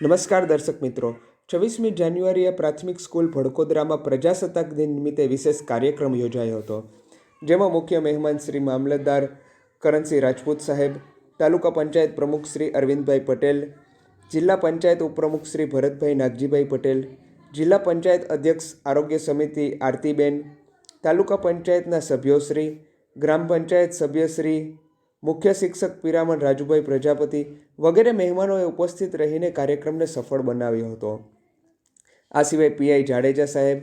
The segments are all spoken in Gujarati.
નમસ્કાર દર્શક મિત્રો, 26મી જાન્યુઆરીએ પ્રાથમિક સ્કૂલ ભડકોદરામાં પ્રજાસત્તાક દિન નિમિત્તે વિશેષ કાર્યક્રમ યોજાયો હતો, જેમાં મુખ્ય મહેમાન શ્રી મામલતદાર કરણસિંહ રાજપૂત સાહેબ, તાલુકા પંચાયત પ્રમુખ શ્રી અરવિંદભાઈ પટેલ, જિલ્લા પંચાયત ઉપપ્રમુખ શ્રી ભરતભાઈ નાગજીભાઈ પટેલ, જિલ્લા પંચાયત અધ્યક્ષ આરોગ્ય સમિતિ આરતીબેન, તાલુકા પંચાયતના સભ્યોશ્રી, ગ્રામ પંચાયત સભ્યશ્રી, મુખ્ય શિક્ષક પિરામણ રાજુભાઈ પ્રજાપતિ વગેરે મહેમાનોએ ઉપસ્થિત રહીને કાર્યક્રમને સફળ બનાવ્યો હતો. આ સિવાય પીઆઈ જાડેજા સાહેબ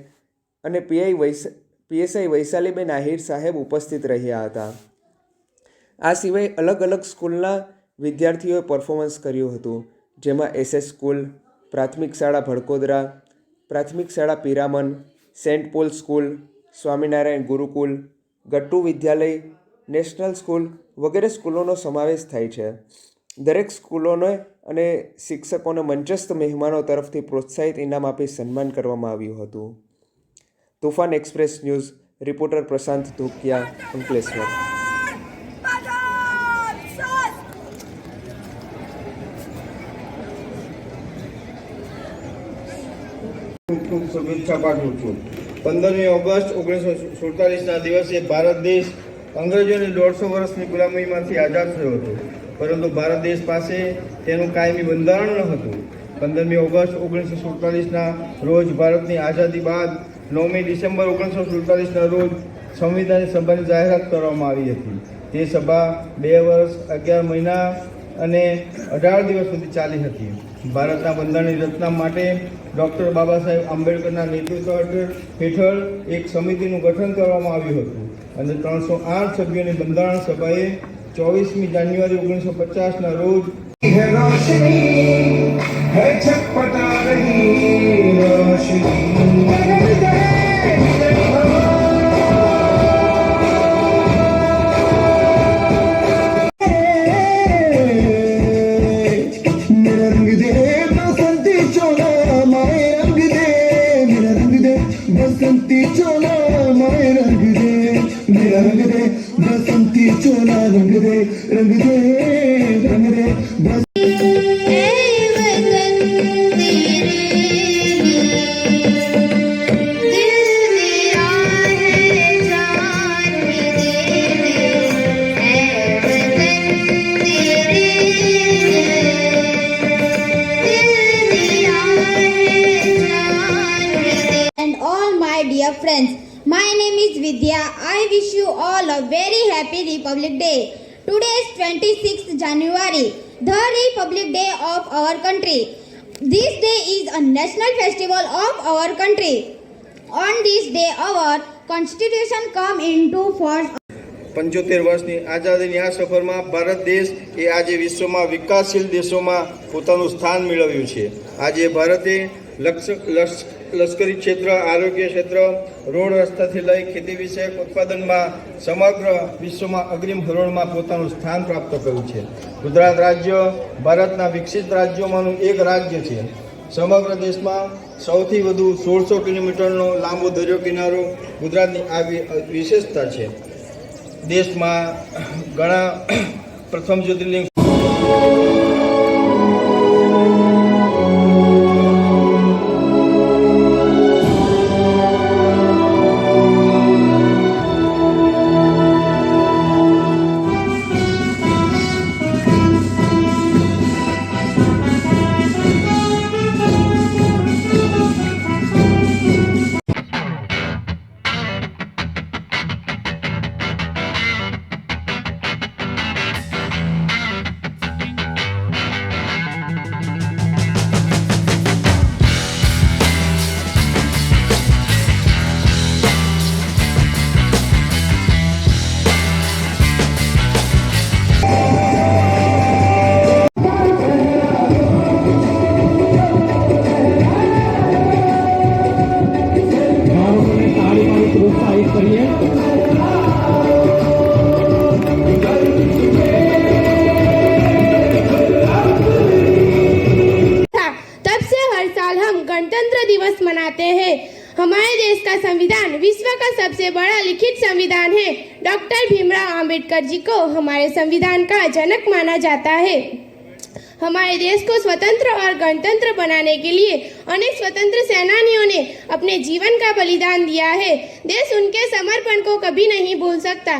અને પીએસઆઈ વૈશાલીબેન આહિર સાહેબ ઉપસ્થિત રહ્યા હતા. આ સિવાય અલગ અલગ સ્કૂલના વિદ્યાર્થીઓએ પરફોર્મન્સ કર્યું હતું, જેમાં એસએસ સ્કૂલ, પ્રાથમિક શાળા ભડકોદરા, પ્રાથમિક શાળા Piraman, Saint Paul school, Swaminarayan Gurukul, Gattu Vidyalaya, national school વગેરે સ્કૂલોનો સમાવેશ થાય છે. દરેક સ્કૂલોને અને શિક્ષકોને મંચસ્થ મહેમાનો તરફથી પ્રોત્સાહિત ઇનામ આપી સન્માન કરવામાં આવ્યું હતું. તુફાન એક્સપ્રેસ ન્યૂઝ રિપોર્ટર પ્રશાંત ધોકિયા, અંકલેશ્વર. શુભેચ્છા પાઠવું છું. 15મી ઓગસ્ટ 1947ના દિવસે ભારત દેશ અંગ્રેજોની 150 વર્ષની ગુલામીમાંથી આઝાદ થયો હતો, પરંતુ ભારત દેશ પાસે તેનું કાયમી બંધારણ ન હતું. 15મી ઓગસ્ટ 1947ના રોજ ભારતની આઝાદી બાદ 9મી ડિસેમ્બર 1947ના રોજ સંવિધાન સભાની જાહેરાત કરવામાં આવી હતી. તે સભા 2 વર્ષ 11 મહિના અને 18 દિવસ સુધી ચાલી હતી. ભારતના બંધારણની રચના માટે ડૉક્ટર બાબા સાહેબ આંબેડકરના નેતૃત્વ હેઠળ એક સમિતિનું ગઠન કરવામાં આવ્યું હતું અને 308 સભ્યોની બંધારણ સભાએ 24મી જાન્યુઆરી 1950ના રોજ बसंती चोला माए रंग दे मेरा रंग दे बसंती चोला रंग दे रंग दे रंग दे बस Dear friends, my name is Vidya. I wish you all a very happy Republic Day. Today is 26th January, the Republic Day of our country. This day is a national festival of our country. On this day, our constitution come into force. 75 વર્ષની આઝાદીની આ સફરમાં ભારત દેશ એ આજે વિશ્વમાં વિકાસશીલ દેશોમાં પોતાનું સ્થાન મેળવ્યું છે. આજે ભારતે લશ્કરી ક્ષેત્ર, આરોગ્ય ક્ષેત્ર, રોડ રસ્તાથી લઈ ખેતી વિષયક ઉત્પાદનમાં સમગ્ર વિશ્વમાં અગ્રીમ હરોળમાં પોતાનું સ્થાન પ્રાપ્ત કર્યું છે. ગુજરાત રાજ્ય ભારતના વિકસિત રાજ્યોમાંનું એક રાજ્ય છે. સમગ્ર દેશમાં સૌથી વધુ 1600 કિલોમીટરનો લાંબો દરિયો કિનારો ગુજરાતની આ વિશેષતા છે. દેશમાં ઘણા પ્રથમ જ્યોતિર્લિંગ मनाते हैं। हमारे देश का संविधान विश्व का सबसे बड़ा लिखित संविधान है। डॉक्टर भीमराव अंबेडकर जी को हमारे संविधान का जनक माना जाता है। हमारे देश को स्वतंत्र और गणतंत्र बनाने के लिए अनेक स्वतंत्र सेनानियों ने अपने जीवन का बलिदान दिया है। देश उनके समर्पण को कभी नहीं भूल सकता।